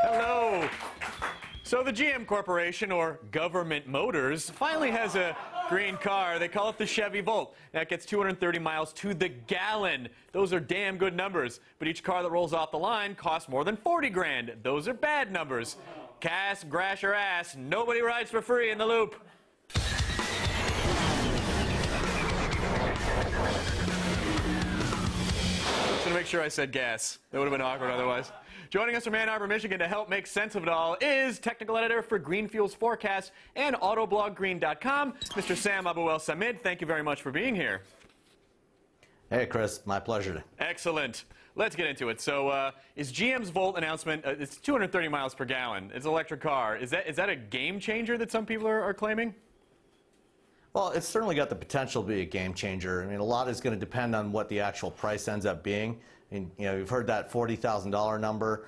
Hello. So the GM Corporation, or Government Motors, finally has a green car. They call it the Chevy Volt. That gets 230 miles to the gallon. Those are damn good numbers. But each car that rolls off the line costs more than 40 grand. Those are bad numbers. Cass, grass, or ass, nobody rides for free in the loop. Just to make sure I said gas. That would have been awkward otherwise. Joining us from Ann Arbor, Michigan to help make sense of it all is technical editor for Green Fuels Forecast and autobloggreen.com, Mr. Sam Abu-El-Samid. Thank you very much for being here. Hey, Chris. My pleasure. Excellent. Let's get into it. So is GM's Volt announcement, it's 230 miles per gallon. It's an electric car. Is that a game changer that some people are claiming? Well, it's certainly got the potential to be a game changer. I mean, a lot is going to depend on what the actual price ends up being. I mean, you know, you've heard that $40,000 number,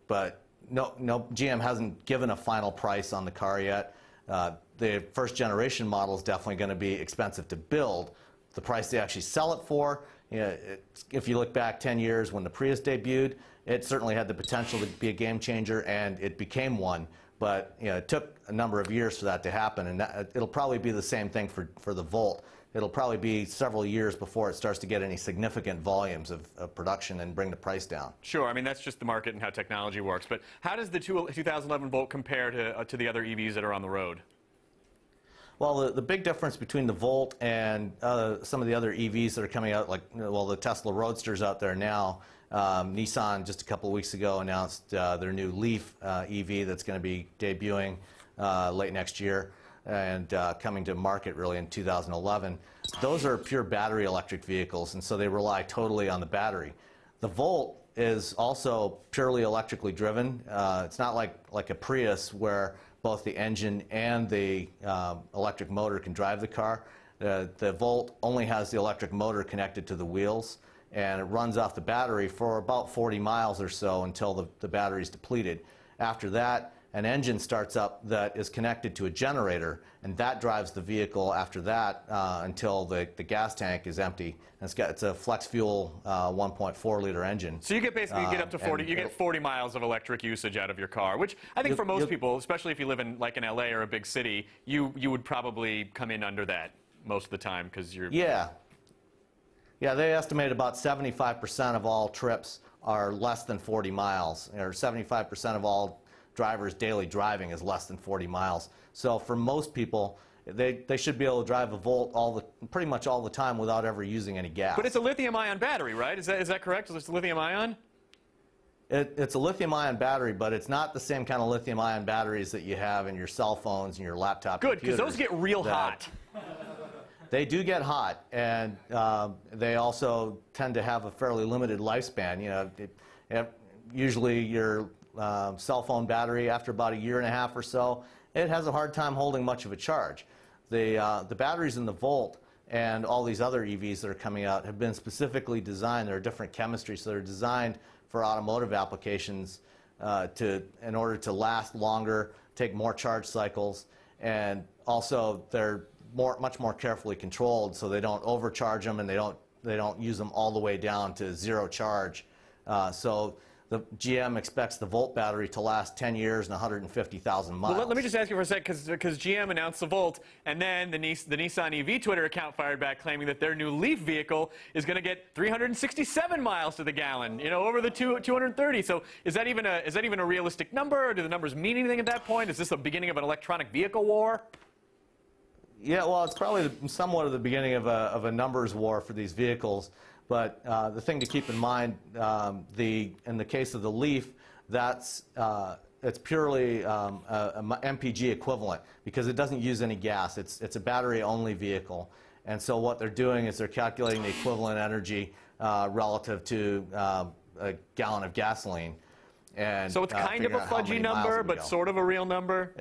but no, GM hasn't given a final price on the car yet. The first generation model is definitely going to be expensive to build. The price they actually sell it for, you know, if you look back 10 years when the Prius debuted, it certainly had the potential to be a game changer, and it became one. But you know, it took a number of years for that to happen, and it'll probably be the same thing for the Volt. It'll probably be several years before it starts to get any significant volumes of production and bring the price down. Sure. I mean, that's just the market and how technology works. But how does the 2011 Volt compare to the other EVs that are on the road? Well, the big difference between the Volt and some of the other EVs that are coming out, like, well, the Tesla Roadsters out there now, Nissan just a couple of weeks ago announced their new Leaf EV that's going to be debuting late next year and coming to market really in 2011. Those are pure battery electric vehicles, and so they rely totally on the battery. The Volt is also purely electrically driven. It's not like a Prius where both the engine and the electric motor can drive the car. The Volt only has the electric motor connected to the wheels, and it runs off the battery for about 40 miles or so until the battery is depleted. After that, an engine starts up that is connected to a generator, and that drives the vehicle after that until the gas tank is empty. And it's a flex fuel 1.4 liter engine. So you get basically you get up to 40. You get 40 miles of electric usage out of your car, which I think for most people, especially if you live in like in LA or a big city, you would probably come in under that most of the time because you're. Yeah, they estimate about 75% of all trips are less than 40 miles, or 75% of all drivers' daily driving is less than 40 miles. So for most people, they should be able to drive a Volt pretty much all the time without ever using any gas. But it's a lithium-ion battery, right? Is that correct? Is it lithium-ion? It's a lithium-ion battery, but it's not the same kind of lithium-ion batteries that you have in your cell phones and your laptop computers. Good, because those get real hot. They do get hot, and they also tend to have a fairly limited lifespan. You know, usually your cell phone battery, after about a year and a half or so, it has a hard time holding much of a charge. The batteries in the Volt and all these other EVs that are coming out have been specifically designed. There are different chemistries, so they're designed for automotive applications in order to last longer, take more charge cycles, and also they're much more carefully controlled, so they don't overcharge them and they don't use them all the way down to zero charge. So the GM expects the Volt battery to last 10 years and 150,000 miles. Well, let me just ask you for a sec, because GM announced the Volt, and then the Nissan EV Twitter account fired back claiming that their new Leaf vehicle is going to get 367 miles to the gallon, you know, over the 230. So is that even a realistic number, or do the numbers mean anything at that point? Is this the beginning of an electronic vehicle war? Yeah, well, it's probably somewhat of the beginning of a numbers war for these vehicles. But the thing to keep in mind, in the case of the Leaf, it's purely an MPG equivalent because it doesn't use any gas. It's a battery-only vehicle. And so what they're doing is they're calculating the equivalent energy relative to a gallon of gasoline. And, so it's kind of a fudgy number, but sort of a real number?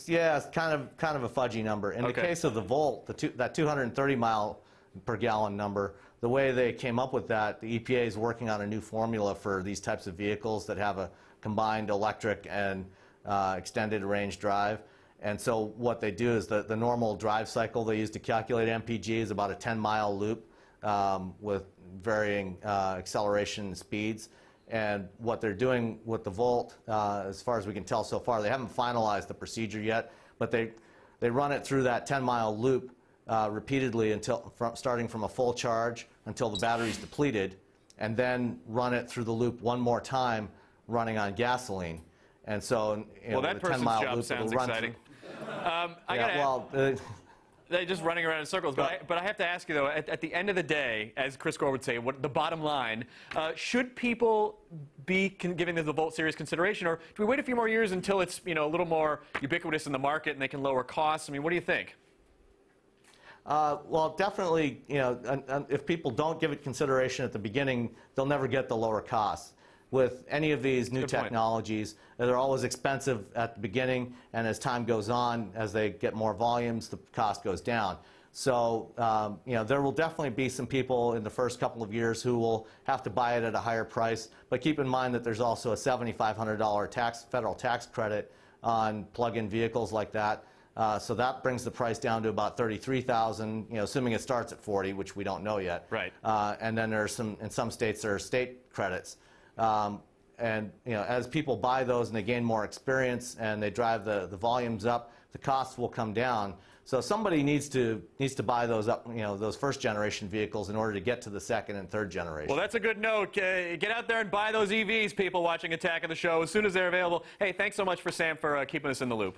Yeah, it's kind of a fudgy number. In the case of the Volt, that 230 mile per gallon number, the way they came up with that, the EPA is working on a new formula for these types of vehicles that have a combined electric and extended range drive. And so what they do is the normal drive cycle they use to calculate MPG is about a 10-mile loop. with varying acceleration speeds. And what they're doing with the Volt, as far as we can tell so far, they haven't finalized the procedure yet, but they run it through that 10-mile loop repeatedly starting from a full charge until the battery's depleted, and then run it through the loop one more time running on gasoline. And so, well, that person's job sounds exciting. They're just running around in circles. But I have to ask you, though, at the end of the day, as Chris Gore would say, the bottom line, should people be giving the Volt serious consideration, or do we wait a few more years until it's a little more ubiquitous in the market and they can lower costs? I mean, what do you think? Well, definitely, if people don't give it consideration at the beginning, they'll never get the lower costs. With any of these new technologies, they're always expensive at the beginning, and as time goes on, as they get more volumes, the cost goes down. So, there will definitely be some people in the first couple of years who will have to buy it at a higher price, but keep in mind that there's also a $7,500 federal tax credit on plug-in vehicles like that. So that brings the price down to about $33,000, assuming it starts at 40, which we don't know yet. Right. And then in some states, there are state credits. As people buy those and they gain more experience and they drive the volumes up, the costs will come down. So somebody needs to buy those up, those first generation vehicles in order to get to the second and third generation. Well, that's a good note. Get out there and buy those EVs, people watching Attack of the Show, as soon as they're available. Hey, thanks so much Sam for keeping us in the loop.